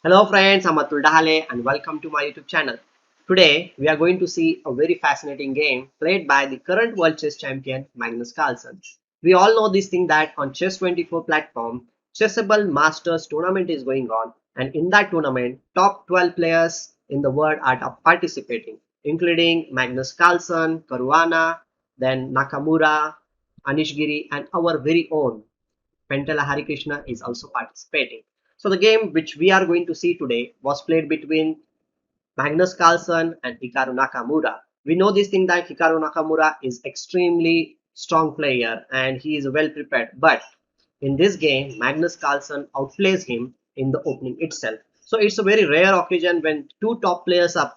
Hello friends, I'm Atul Dahale and welcome to my YouTube channel. Today we are going to see a very fascinating game played by the current world chess champion Magnus Carlsen. We all know this thing that on Chess24 platform, Chessable Masters tournament is going on, and in that tournament, top 12 players in the world are participating, including Magnus Carlsen, Caruana, then Nakamura, Anishgiri and our very own Pentala Harikrishna is also participating. So the game which we are going to see today was played between Magnus Carlsen and Hikaru Nakamura. We know this thing that Hikaru Nakamura is extremely strong player and he is well prepared. But in this game, Magnus Carlsen outplays him in the opening itself. So it's a very rare occasion when two top players are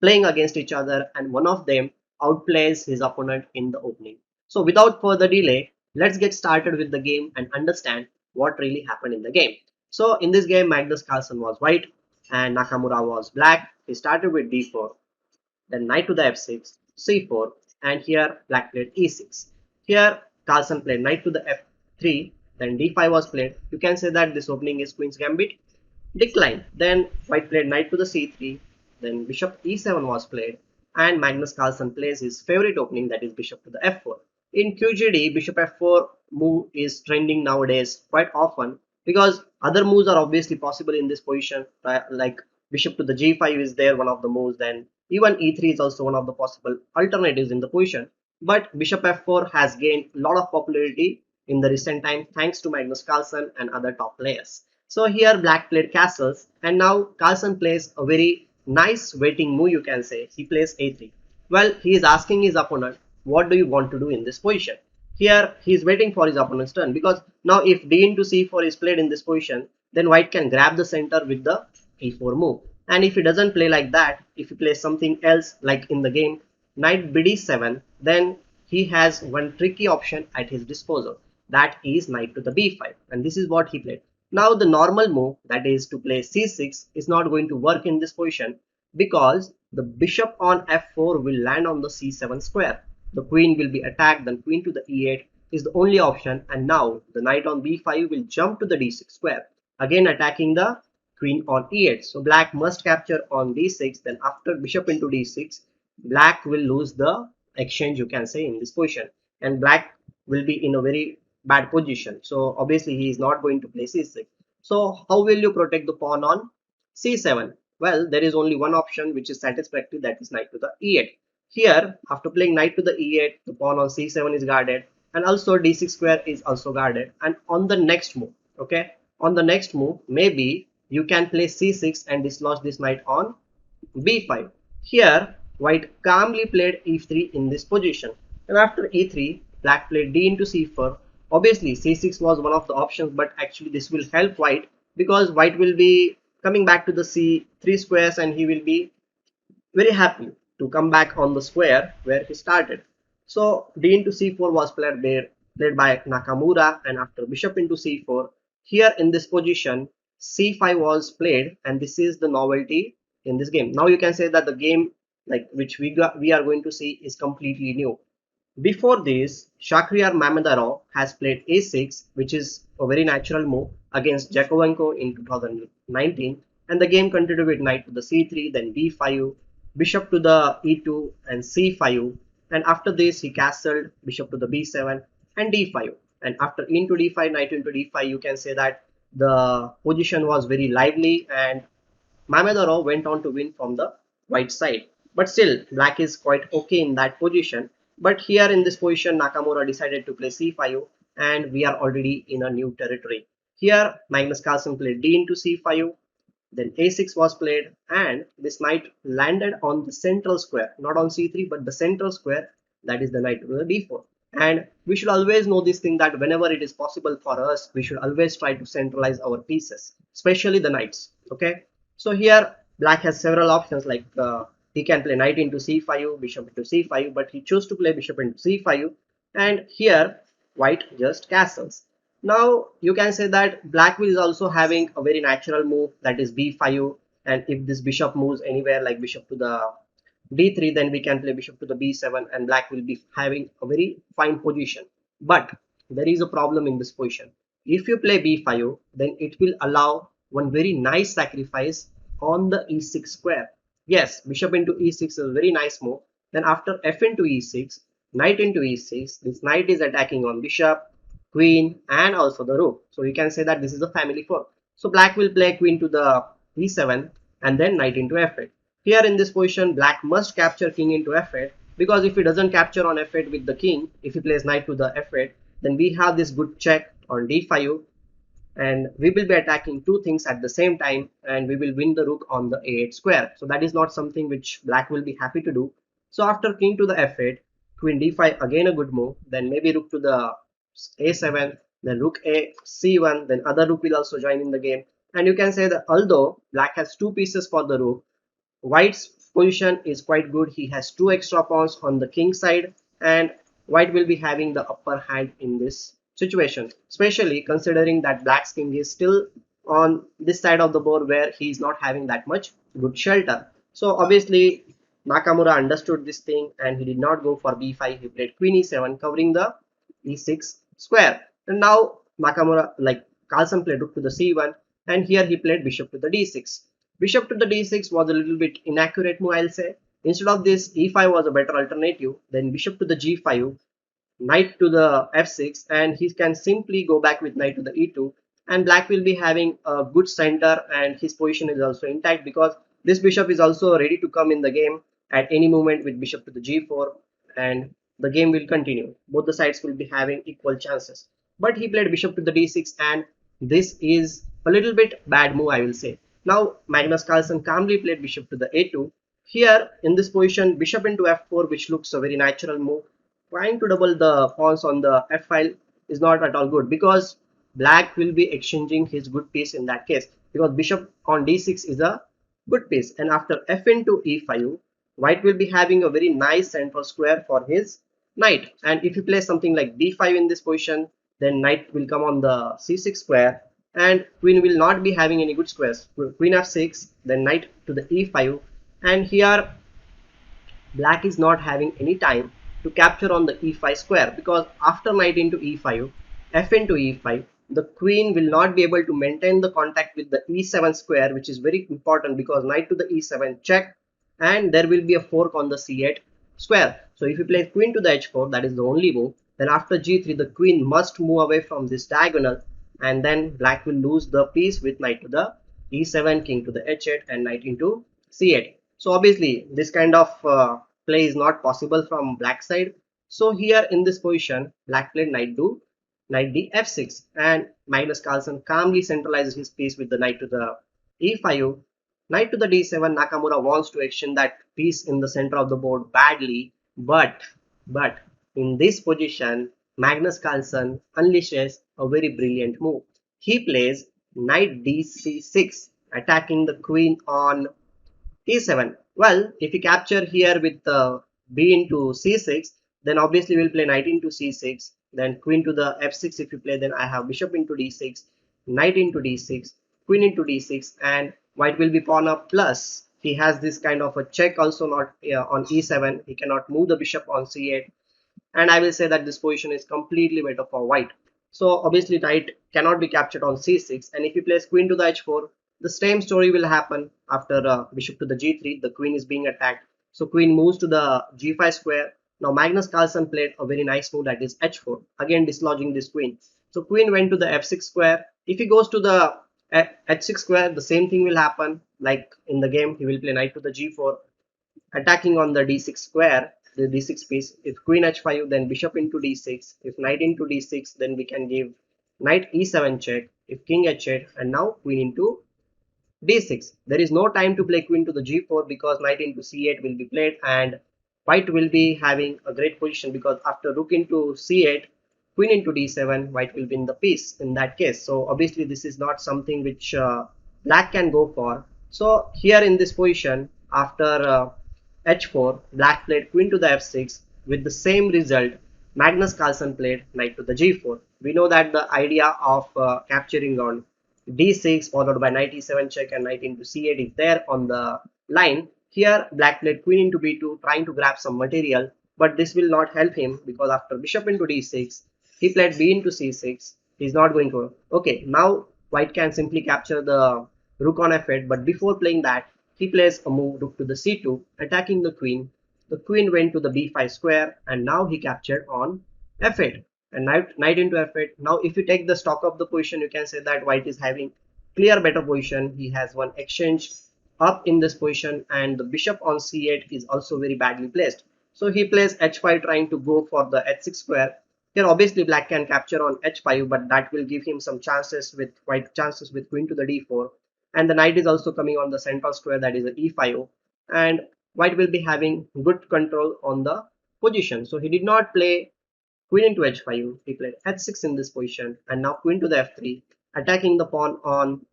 playing against each other and one of them outplays his opponent in the opening. So without further delay, let's get started with the game and understand what really happened in the game. So in this game, Magnus Carlsen was white and Nakamura was black. He started with d4, then knight to the f6, c4, and here black played e6. Here Carlsen played knight to the f3, then d5 was played. You can say that this opening is Queen's Gambit. Decline. Then white played knight to the c3, then bishop e7 was played, and Magnus Carlsen plays his favorite opening, that is bishop to the f4. In QGD, bishop f4 move is trending nowadays quite often because other moves are obviously possible in this position, like bishop to the g5 is there, one of the moves, then even e3 is also one of the possible alternatives in the position. But bishop f4 has gained a lot of popularity in the recent time thanks to Magnus Carlsen and other top players. So here black played castles and now Carlsen plays a very nice waiting move, you can say. He plays a3. Well, he is asking his opponent, what do you want to do in this position? Here he is waiting for his opponent's turn because now if d into c4 is played in this position, then white can grab the center with the e4 move. And if he doesn't play like that, if he plays something else like in the game knight bd7, then he has one tricky option at his disposal, that is knight to the b5, and this is what he played. Now the normal move, that is to play c6, is not going to work in this position because the bishop on f4 will land on the c7 square. The queen will be attacked, then queen to the e8 is the only option, and now the knight on b5 will jump to the d6 square, again attacking the queen on e8. So black must capture on d6, then after bishop into d6, black will lose the exchange, you can say, in this position, and black will be in a very bad position. So obviously he is not going to play c6. So how will you protect the pawn on c7? Well, there is only one option which is satisfactory, that is knight to the e8. Here, after playing knight to the e8, the pawn on c7 is guarded, and also d6 square is also guarded. And on the next move, okay, on the next move, maybe you can play c6 and dislodge this knight on b5. Here, white calmly played e3 in this position, and after e3, black played d into c4. Obviously, c6 was one of the options, but actually this will help white because white will be coming back to the c3 squares and he will be very happy to come back on the square where he started. So d into c4 was played there, played by Nakamura, and after bishop into c4, here in this position c5 was played, and this is the novelty in this game. Now you can say that the game like which we are going to see is completely new. Before this, Shakhriyar Mamedarov has played a6, which is a very natural move against Jakovenko in 2019, and the game continued with knight to the c3, then d5, bishop to the e2 and c5, and after this he castled bishop to the b7 and d5, and after into d5, knight into d5, you can say that the position was very lively and Mamedarov went on to win from the white side. But still, black is quite okay in that position. But here in this position, Nakamura decided to play c5, and we are already in a new territory. Here, Magnus Carlsen played d into c5, then a6 was played, and this knight landed on the central square, not on c3, but the central square, that is the knight to the d4. And we should always know this thing that whenever it is possible for us, we should always try to centralize our pieces, especially the knights. Okay, so here black has several options, like he can play knight into c5, bishop into c5, but he chose to play bishop into c5, and here white just castles. Now you can say that black is also having a very natural move, that is b5, and if this bishop moves anywhere like bishop to the d3, then we can play bishop to the b7 and black will be having a very fine position. But there is a problem in this position. If you play b5, then it will allow one very nice sacrifice on the e6 square. Yes, bishop into e6 is a very nice move. Then after f into e6, knight into e6, this knight is attacking on bishop, queen, and also the rook. So you can say that this is a family four. So black will play queen to the e7 and then knight into f8. Here in this position, black must capture king into f8, because if he doesn't capture on f8 with the king, if he plays knight to the f8, then we have this good check on d5, and we will be attacking two things at the same time, and we will win the rook on the a8 square. So that is not something which black will be happy to do. So after king to the f8, queen d5, again a good move, then maybe rook to the a7, then rook a c1, then other rook will also join in the game. And you can say that although black has two pieces for the rook, white's position is quite good. He has two extra pawns on the king side, and white will be having the upper hand in this situation, especially considering that black's king is still on this side of the board where he is not having that much good shelter. So obviously Nakamura understood this thing and he did not go for b5. He played queen e7 covering the e6 square. And now Nakamura, like Carlsen, played rook to the c1, and here he played bishop to the d6. Bishop to the d6 was a little bit inaccurate move, I'll say. Instead of this, e5 was a better alternative. Then bishop to the g5, knight to the f6, and he can simply go back with knight to the e2, and black will be having a good center, and his position is also intact because this bishop is also ready to come in the game at any moment with bishop to the g4, and the game will continue. Both the sides will be having equal chances. But he played bishop to the d6, and this is a little bit bad move, I will say. Now Magnus Carlsen calmly played bishop to the a2. Here in this position, bishop into f4, which looks a very natural move. Trying to double the pawns on the f file is not at all good, because black will be exchanging his good piece in that case, because bishop on d6 is a good piece. And after f into e5, white will be having a very nice central square for his knight. And if you play something like d5 in this position, then knight will come on the c6 square, and queen will not be having any good squares. Queen f6, then knight to the e5, and here black is not having any time to capture on the e5 square, because after knight into e5, f into e5, the queen will not be able to maintain the contact with the e7 square, which is very important, because knight to the e7 check, and there will be a fork on the c8 square. So if you play queen to the h4, that is the only move. Then after g3, the queen must move away from this diagonal, and then black will lose the piece with knight to the e7, king to the h8, and knight into c8. So obviously this kind of play is not possible from black side. So here in this position, black played knight to knight d f6, and Magnus Carlsen calmly centralizes his piece with the knight to the e5. Knight to the d7, Nakamura wants to exchange that piece in the center of the board badly, but in this position, Magnus Carlsen unleashes a very brilliant move. He plays knight dc6, attacking the queen on e7. Well, if you capture here with b into c6, then obviously we'll play knight into c6, then queen to the f6. If you play, then I have bishop into d6, knight into d6, queen into d6, and white will be pawn up, plus he has this kind of a check also, not on e7. He cannot move the bishop on c8, and I will say that this position is completely better for white. So obviously knight cannot be captured on c6, and if he plays queen to the h4, the same story will happen. After bishop to the g3, the queen is being attacked, so queen moves to the g5 square. Now Magnus Carlsen played a very nice move, that is h4, again dislodging this queen. So queen went to the f6 square. If he goes to the h6 square, the same thing will happen like in the game. He will play knight to the g4, attacking on the d6 square, the d6 piece. If queen h5, then bishop into d6. If knight into d6, then we can give knight e7 check. If king h8, and now queen into d6. There is no time to play queen to the g4, because knight into c8 will be played, and white will be having a great position, because after rook into c8, queen into d7, white will win the piece in that case. So obviously this is not something which black can go for. So here in this position, after h4, black played queen to the f6. With the same result, Magnus Carlsen played knight to the g4. We know that the idea of capturing on d6 followed by knight e7 check and knight into c8 is there on the line. Here black played queen into b2, trying to grab some material, but this will not help him, because after bishop into d6, he played b into c6. He's not going to. Okay, now white can simply capture the rook on f8, but before playing that, he plays a move rook to the c2, attacking the queen. The queen went to the b5 square, and now he captured on f8, and knight into f8. Now if you take the stock of the position, you can say that white is having clear better position. He has one exchange up in this position, and the bishop on c8 is also very badly placed. So he plays h5, trying to go for the h6 square. Here obviously black can capture on h5, but that will give him some chances with queen to the d4, and the knight is also coming on the central square, that is the e5, and white will be having good control on the position. So he did not play queen into h5, he played h6 in this position, and now queen to the f3, attacking the pawn on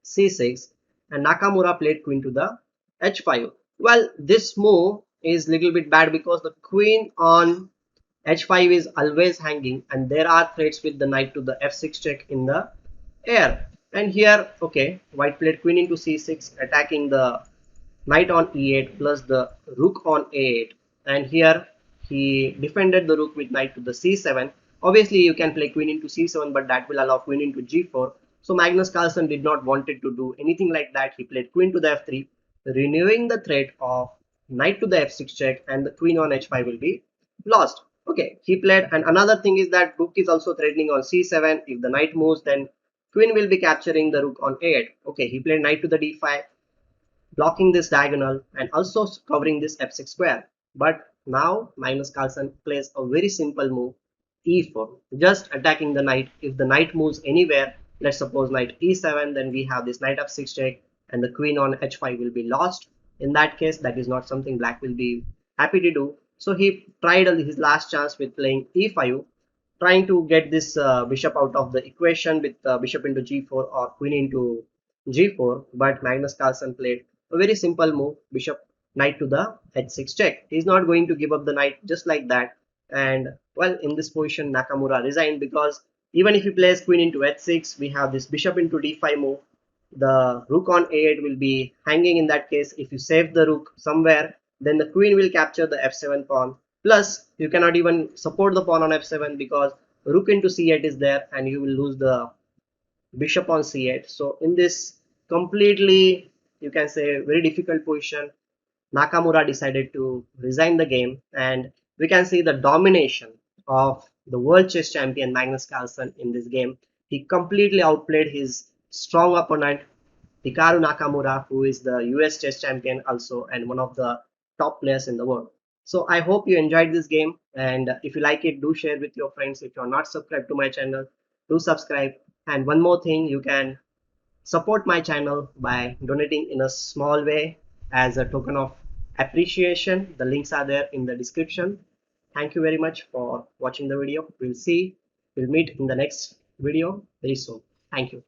c6, and Nakamura played queen to the h5. Well, this move is little bit bad because the queen on h5 is always hanging, and there are threats with the knight to the f6 check in the air. And here, okay, white played queen into c6, attacking the knight on e8 plus the rook on a8, and here he defended the rook with knight to the c7. Obviously you can play queen into c7, but that will allow queen into g4. So Magnus Carlsen did not wanted to do anything like that. He played queen to the f3, renewing the threat of knight to the f6 check, and the queen on h5 will be lost. Okay, he played, and another thing is that rook is also threatening on c7. If the knight moves, then queen will be capturing the rook on a8. Okay, he played knight to the d5, blocking this diagonal and also covering this f6 square. But now Magnus Carlsen plays a very simple move, e4, just attacking the knight. If the knight moves anywhere, let's suppose knight e7, then we have this knight f6 check, and the queen on h5 will be lost. In that case, that is not something black will be happy to do. So he tried his last chance with playing e5, trying to get this bishop out of the equation with bishop into g4 or queen into g4. But Magnus Carlsen played a very simple move, bishop knight to the h6 check. He's not going to give up the knight just like that. And well, in this position Nakamura resigned, because even if he plays queen into h6, we have this bishop into d5 move. The rook on a8 will be hanging. In that case, if you save the rook somewhere, then the queen will capture the f7 pawn. Plus you cannot even support the pawn on f7 because rook into c8 is there, and you will lose the bishop on c8. So in this completely, you can say, very difficult position, Nakamura decided to resign the game, and we can see the domination of the world chess champion Magnus Carlsen in this game. He completely outplayed his strong opponent Hikaru Nakamura, who is the US chess champion also and one of the top players in the world. So I hope you enjoyed this game, and if you like it, do share with your friends. If you are not subscribed to my channel, do subscribe. And one more thing, you can support my channel by donating in a small way as a token of appreciation. The links are there in the description. Thank you very much for watching the video. We'll meet in the next video very soon. Thank you.